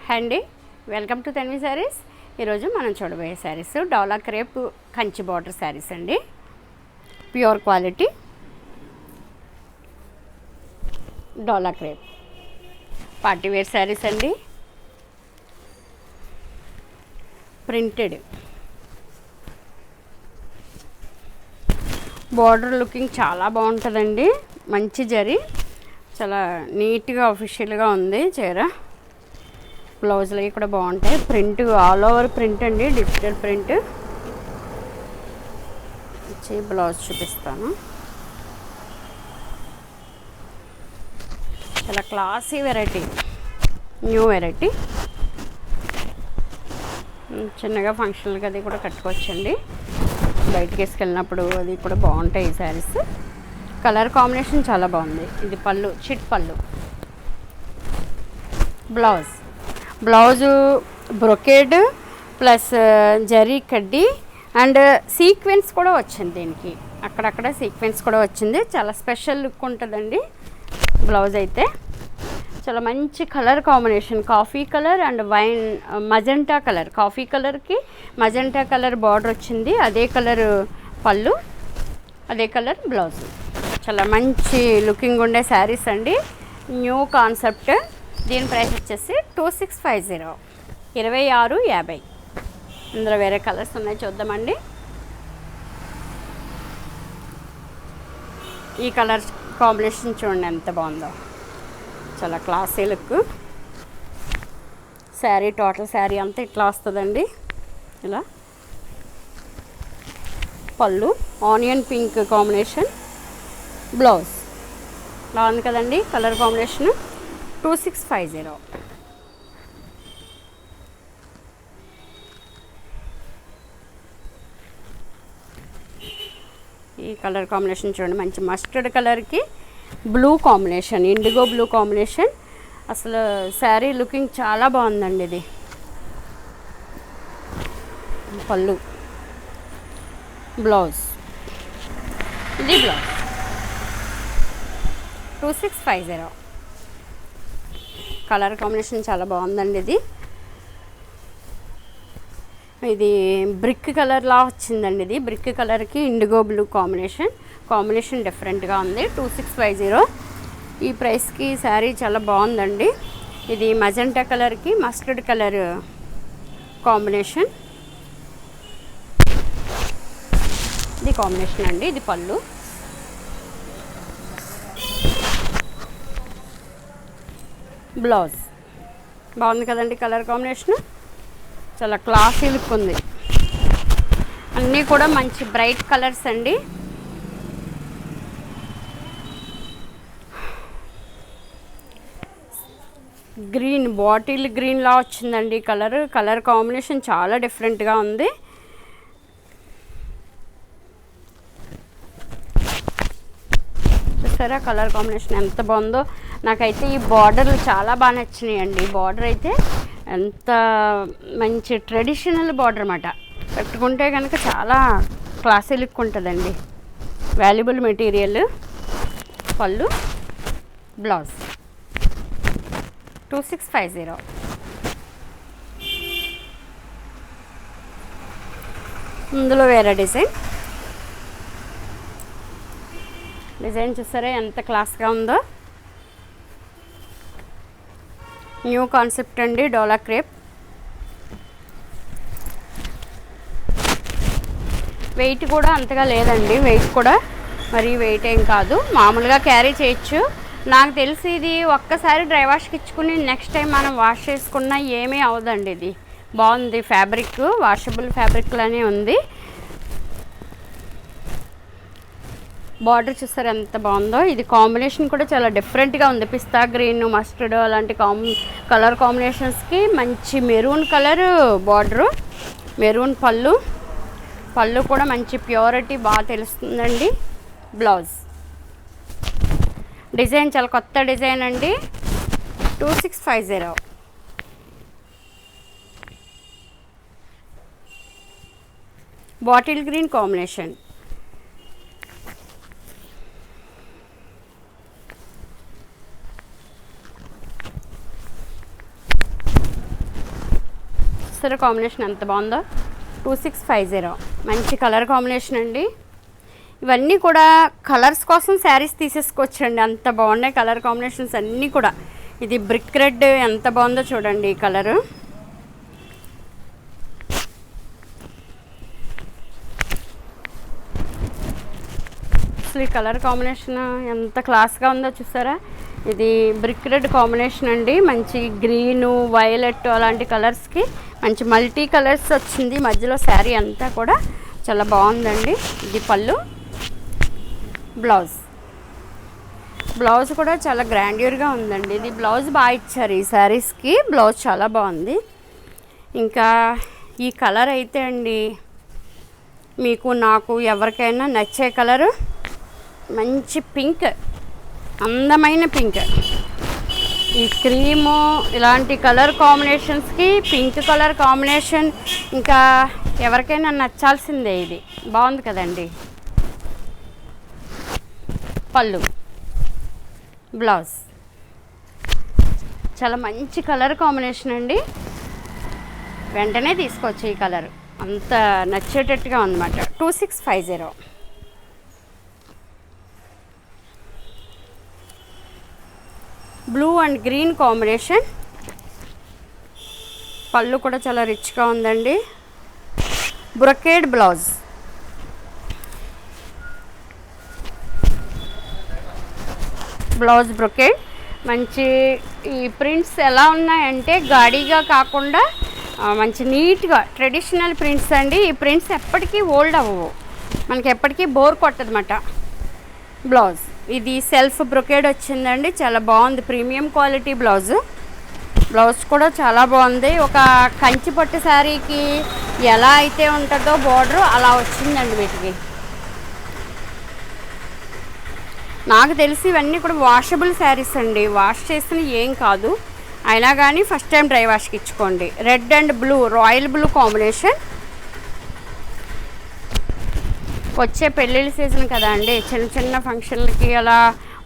Hi అండి, welcome to Tanvi saris. ఈరోజు మనం చూడబోయే శారీస్ డోలా క్రేప్ కంచి బార్డర్ శారీస్ అండి. ప్యూర్ క్వాలిటీ డోలా క్రేప్ పార్టీవేర్ శారీస్ అండి. ప్రింటెడ్ బార్డర్ లుకింగ్ చాలా బాగుంటుందండి. మంచి జరీ, చాలా నీట్గా ఆఫిషియల్గా ఉంది చీర. బ్లౌజులు అవి కూడా బాగుంటాయి. ప్రింట్ ఆల్ ఓవర్ ప్రింట్ అండి, డిజిటల్ ప్రింట్ వచ్చి బ్లౌజ్ చూపిస్తాను. చాలా క్లాసీ వెరైటీ, న్యూ వెరైటీ. చిన్నగా ఫంక్షన్లకి అది కూడా కట్టుకోవచ్చండి. బయటకి వేసుకెళ్ళినప్పుడు అది కూడా బాగుంటాయి ఈ శారీస్. కలర్ కాంబినేషన్ చాలా బాగుంది. ఇది పళ్ళు, చిట్ పళ్ళు. బ్లౌజు బ్రొకేడ్ ప్లస్ జరీ కడ్డీ అండ్ సీక్వెన్స్ కూడా వచ్చింది. దీనికి అక్కడక్కడ సీక్వెన్స్ కూడా వచ్చింది. చాలా స్పెషల్ లుక్ ఉంటుందండి బ్లౌజ్ అయితే. చాలా మంచి colour combination, coffee colour and wine magenta colour. Coffee కలర్కి మజెంటా కలర్ బార్డర్ వచ్చింది. అదే కలర్ పళ్ళు, అదే కలర్ బ్లౌజ్. చాలా మంచి లుకింగ్ ఉండే శారీస్ అండి. New concept. దీని ప్రైస్ వచ్చేసి 2650, 2650. ఇందులో వేరే కలర్స్ ఉన్నాయి, చూద్దామండి. ఈ కలర్ కాంబినేషన్ చూడండి ఎంత బాగుందో. చాలా classy look. Sari, total sari అంతా ఇట్లా వస్తుందండి. ఇలా పళ్ళు ఆనియన్ పింక్ కాంబినేషన్, బ్లౌజ్ బాగుంది కదండి. Colour combination 2650. ఈ కలర్ కాంబినేషన్ చూడండి, మంచి మస్టర్డ్ కలర్కి blue combination, IndiGo blue combination. అసలు శారీ లుకింగ్ చాలా బాగుందండి. ఇది పళ్ళు, బ్లౌజ్, ఇది బ్లౌజ్. 2650. కలర్ కాంబినేషన్ చాలా బాగుందండి. ఇది బ్రిక్ కలర్లా వచ్చిందండి. ఇది బ్రిక్ కలర్కి ఇండిగో బ్లూ కాంబినేషన్ డిఫరెంట్గా ఉంది. 2650. ఈ ప్రైస్కి శారీ చాలా బాగుందండి. ఇది మజెంటా కలర్కి మస్టర్డ్ కలర్ కాంబినేషన్. ఇది కాంబినేషన్ అండి. ఇది పళ్ళు, బ్లౌజ్. బాగుంది కదండి కలర్ కాంబినేషన్. చాలా క్లాసీ లుక్ ఉంది. అన్నీ కూడా మంచి బ్రైట్ కలర్స్ అండి. గ్రీన్, బాటిల్ గ్రీన్లా వచ్చిందండి కలర్ కాంబినేషన్ చాలా డిఫరెంట్గా ఉంది. చూసారా కలర్ కాంబినేషన్ ఎంత బాగుందో. నాకైతే ఈ బార్డర్లు చాలా బాగా నచ్చినాయి అండి. బార్డర్ అయితే ఎంత మంచి ట్రెడిషనల్ బార్డర్ అన్నమాట. పెట్టుకుంటే కనుక చాలా క్లాసీ లుక్ ఉంటుందండి. Valuable material. పళ్ళు, బ్లౌజ్. 2650. ఇందులో వేరే డిజైన్ చూసారా ఎంత క్లాస్గా ఉందో. న్యూ కాన్సెప్ట్ అండి డోలా క్రేప్. వెయిట్ కూడా అంతగా లేదండి. వెయిట్ కూడా మరి వెయిట్ ఏం కాదు, మామూలుగా క్యారీ చేయొచ్చు. నాకు తెలిసి ఇది ఒక్కసారి డ్రై వాష్కి ఇచ్చుకుని నెక్స్ట్ టైం మనం వాష్ చేసుకున్నా ఏమీ అవదండి. ఇది బాగుంది. ఫ్యాబ్రిక్ వాషబుల్ ఫ్యాబ్రిక్లానే ఉంది. బార్డర్ చూసారు ఎంత బాగుందో. ఇది కాంబినేషన్ కూడా చాలా డిఫరెంట్గా ఉంది. పిస్తా గ్రీన్, మస్టర్డ్ అలాంటి కలర్ కాంబినేషన్స్కి మంచి మెరూన్ కలర్ బార్డరు, మెరూన్ పళ్ళు కూడా మంచి ప్యూరిటీ బాగా తెలుస్తుందండి. బ్లౌజ్ డిజైన్ చాలా కొత్త డిజైన్ అండి. 2650. Bottle green combination. చూస్తారా కాంబినేషన్ ఎంత బాగుందో. 2650 మంచి కలర్ కాంబినేషన్ అండి. ఇవన్నీ కూడా కలర్స్ కోసం శారీస్ తీసేసుకోవచ్చండి, అంత బాగున్నాయి కలర్ కాంబినేషన్స్ అన్నీ కూడా. ఇది బ్రిక్ రెడ్ ఎంత బాగుందో చూడండి ఈ కలరు. అసలు ఈ కలర్ కాంబినేషన్ ఎంత క్లాస్గా ఉందో చూసారా. ఇది బ్రిక్ రెడ్ కాంబినేషన్ అండి, మంచి గ్రీను వైలెట్ అలాంటి కలర్స్కి మంచి మల్టీ కలర్స్ వచ్చింది మధ్యలో. శారీ అంతా కూడా చాలా బాగుందండి. ఇది పళ్ళు, బ్లౌజ్ కూడా చాలా గ్రాండ్యూర్గా ఉందండి. ఇది బ్లౌజ్ బాగా ఇచ్చారు ఈ శారీస్కి, బ్లౌజ్ చాలా బాగుంది. ఇంకా ఈ కలర్ అయితే అండి మీకు నాకు ఎవరికైనా నచ్చే కలరు, మంచి పింక్, అందమైన పింక్. ఈ క్రీము ఇలాంటి కలర్ కాంబినేషన్స్కి పింక్ కలర్ కాంబినేషన్ ఇంకా ఎవరికైనా నచ్చాల్సిందే. ఇది బాగుంది కదండి. పళ్ళు, బ్లౌజ్ చాలా మంచి కలర్ కాంబినేషన్ అండి. వెంటనే తీసుకోవచ్చు ఈ కలర్, అంత నచ్చేటట్టుగా ఉందన్నమాట. 2650 బ్లూ అండ్ గ్రీన్ కాంబినేషన్. పళ్ళు కూడా చాలా రిచ్గా ఉందండి. Brocade blouse, brocade. మంచి ఈ ప్రింట్స్ ఎలా ఉన్నాయంటే గాడిగా కాకుండా మంచి నీట్గా ట్రెడిషనల్ ప్రింట్స్ అండి. ఈ ప్రింట్స్ ఎప్పటికీ ఓల్డ్ అవ్వవు, మనకి ఎప్పటికీ బోర్ కొట్టదన్నమాట. బ్లౌజ్ ఇది సెల్ఫ్ బ్రొకేడ్ వచ్చిందండి, చాలా బాగుంది. ప్రీమియం క్వాలిటీ బ్లౌజ్ కూడా చాలా బాగుంది. ఒక కంచి పట్టు శారీకి ఎలా అయితే ఉంటుందో బోర్డర్ అలా వచ్చిందండి వీటికి. నాకు తెలిసి ఇవన్నీ కూడా వాషబుల్ శారీస్ అండి, వాష్ చేసిన ఏం కాదు. అయినా కానీ ఫస్ట్ టైం డ్రై వాష్కి ఇచ్చుకోండి. Red and blue, royal blue combination. వచ్చే పెళ్ళిళ్ళ సీజన్ కదా అండి, చిన్న చిన్న ఫంక్షన్లకి అలా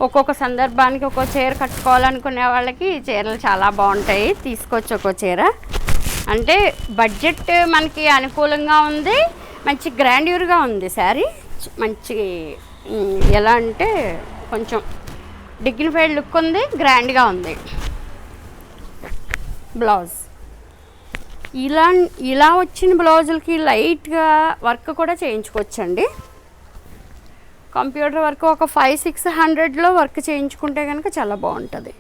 ఒక్కొక్క సందర్భానికి ఒక్కో చీర కట్టుకోవాలనుకునే వాళ్ళకి ఈ చీరలు చాలా బాగుంటాయి. తీసుకోవచ్చు ఒక్కో చీర. అంటే బడ్జెట్ మనకి అనుకూలంగా ఉంది, మంచి గ్రాండ్యూర్గా ఉంది శారీ. మంచి ఎలా అంటే కొంచెం డిగ్నిఫైడ్ లుక్ ఉంది, గ్రాండ్గా ఉంది. బ్లౌజ్ ఇలా వచ్చిన బ్లౌజులకి లైట్గా వర్క్ కూడా చేయించుకోవచ్చండి. కంప్యూటర్ వర్క్ ఒక 500-600లో వర్క్ చేయించుకుంటే కనుక చాలా బాగుంటుంది.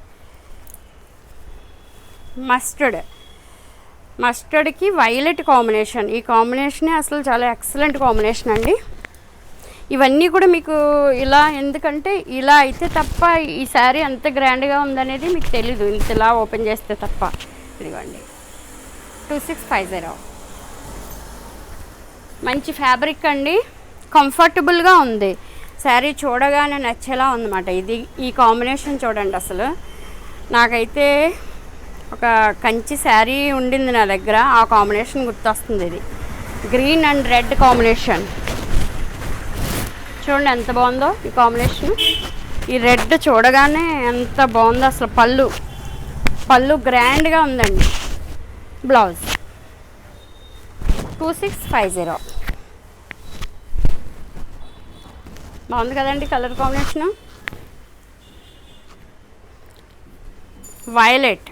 మస్టర్డ్కి వైలెట్ కాంబినేషన్. ఈ కాంబినేషనే అసలు చాలా ఎక్సలెంట్ కాంబినేషన్ అండి. ఇవన్నీ కూడా మీకు ఇలా, ఎందుకంటే ఇలా అయితే తప్ప ఈ శారీ ఎంత గ్రాండ్గా ఉందనేది మీకు తెలీదు ఇంతలా ఓపెన్ చేస్తే తప్ప. ఇదిగోండి 2650 మంచి ఫ్యాబ్రిక్ అండి, కంఫర్టబుల్గా ఉంది. శారీ చూడగానే నచ్చేలా ఉందన్నమాట. ఈ కాంబినేషన్ చూడండి. అసలు నాకైతే ఒక కంచి శారీ ఉండింది నా దగ్గర, ఆ కాంబినేషన్ గుర్తొస్తుంది. ఇది గ్రీన్ అండ్ రెడ్ కాంబినేషన్ చూడండి ఎంత బాగుందో ఈ కాంబినేషన్. ఈ రెడ్ చూడగానే ఎంత బాగుందో అసలు. పళ్ళు గ్రాండ్గా ఉందండి. బ్లౌజ్ 2650 బాగుంది కదండి కలర్ కాంబినేషను. వైలెట్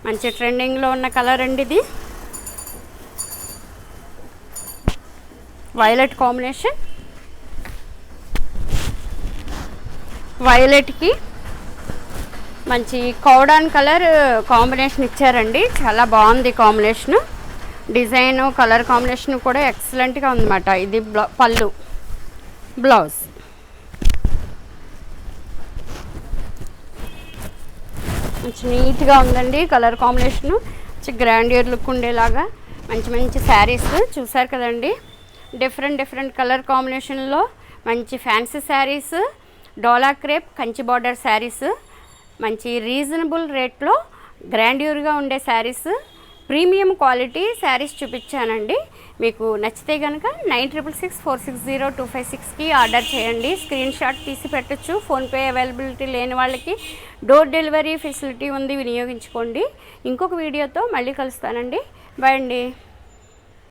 మంచి ట్రెండింగ్లో ఉన్న కలర్ అండి ఇది. వైలెట్ కాంబినేషన్, వైలెట్కి మంచి కౌడాన్ కలర్ కాంబినేషన్ ఇచ్చారండి, చాలా బాగుంది కాంబినేషను. డిజైను కలర్ కాంబినేషన్ కూడా ఎక్సలెంట్గా ఉందన్నమాట. ఇది పళ్ళు, బ్లౌజ్ మంచి నీట్గా ఉందండి కలర్ కాంబినేషను. మంచి గ్రాండియర్ లుక్ ఉండేలాగా మంచి శారీస్ చూసారు కదండి. డిఫరెంట్ కలర్ కాంబినేషన్లో మంచి ఫ్యాన్సీ శారీస్, డోలా క్రేప్ కంచి బార్డర్ శారీస్, మంచి రీజనబుల్ రేట్లో గ్రాండ్యూర్గా ఉండే శారీస్, ప్రీమియం క్వాలిటీ శారీస్ చూపించానండి. మీకు నచ్చితే కనుక 966460256256కి ఆర్డర్ చేయండి. స్క్రీన్ షాట్ తీసి పెట్టచ్చు. ఫోన్పే అవైలబిలిటీ లేని వాళ్ళకి డోర్ డెలివరీ ఫెసిలిటీ ఉంది, వినియోగించుకోండి. ఇంకొక వీడియోతో మళ్ళీ కలుస్తానండి. బాయ్ అండి.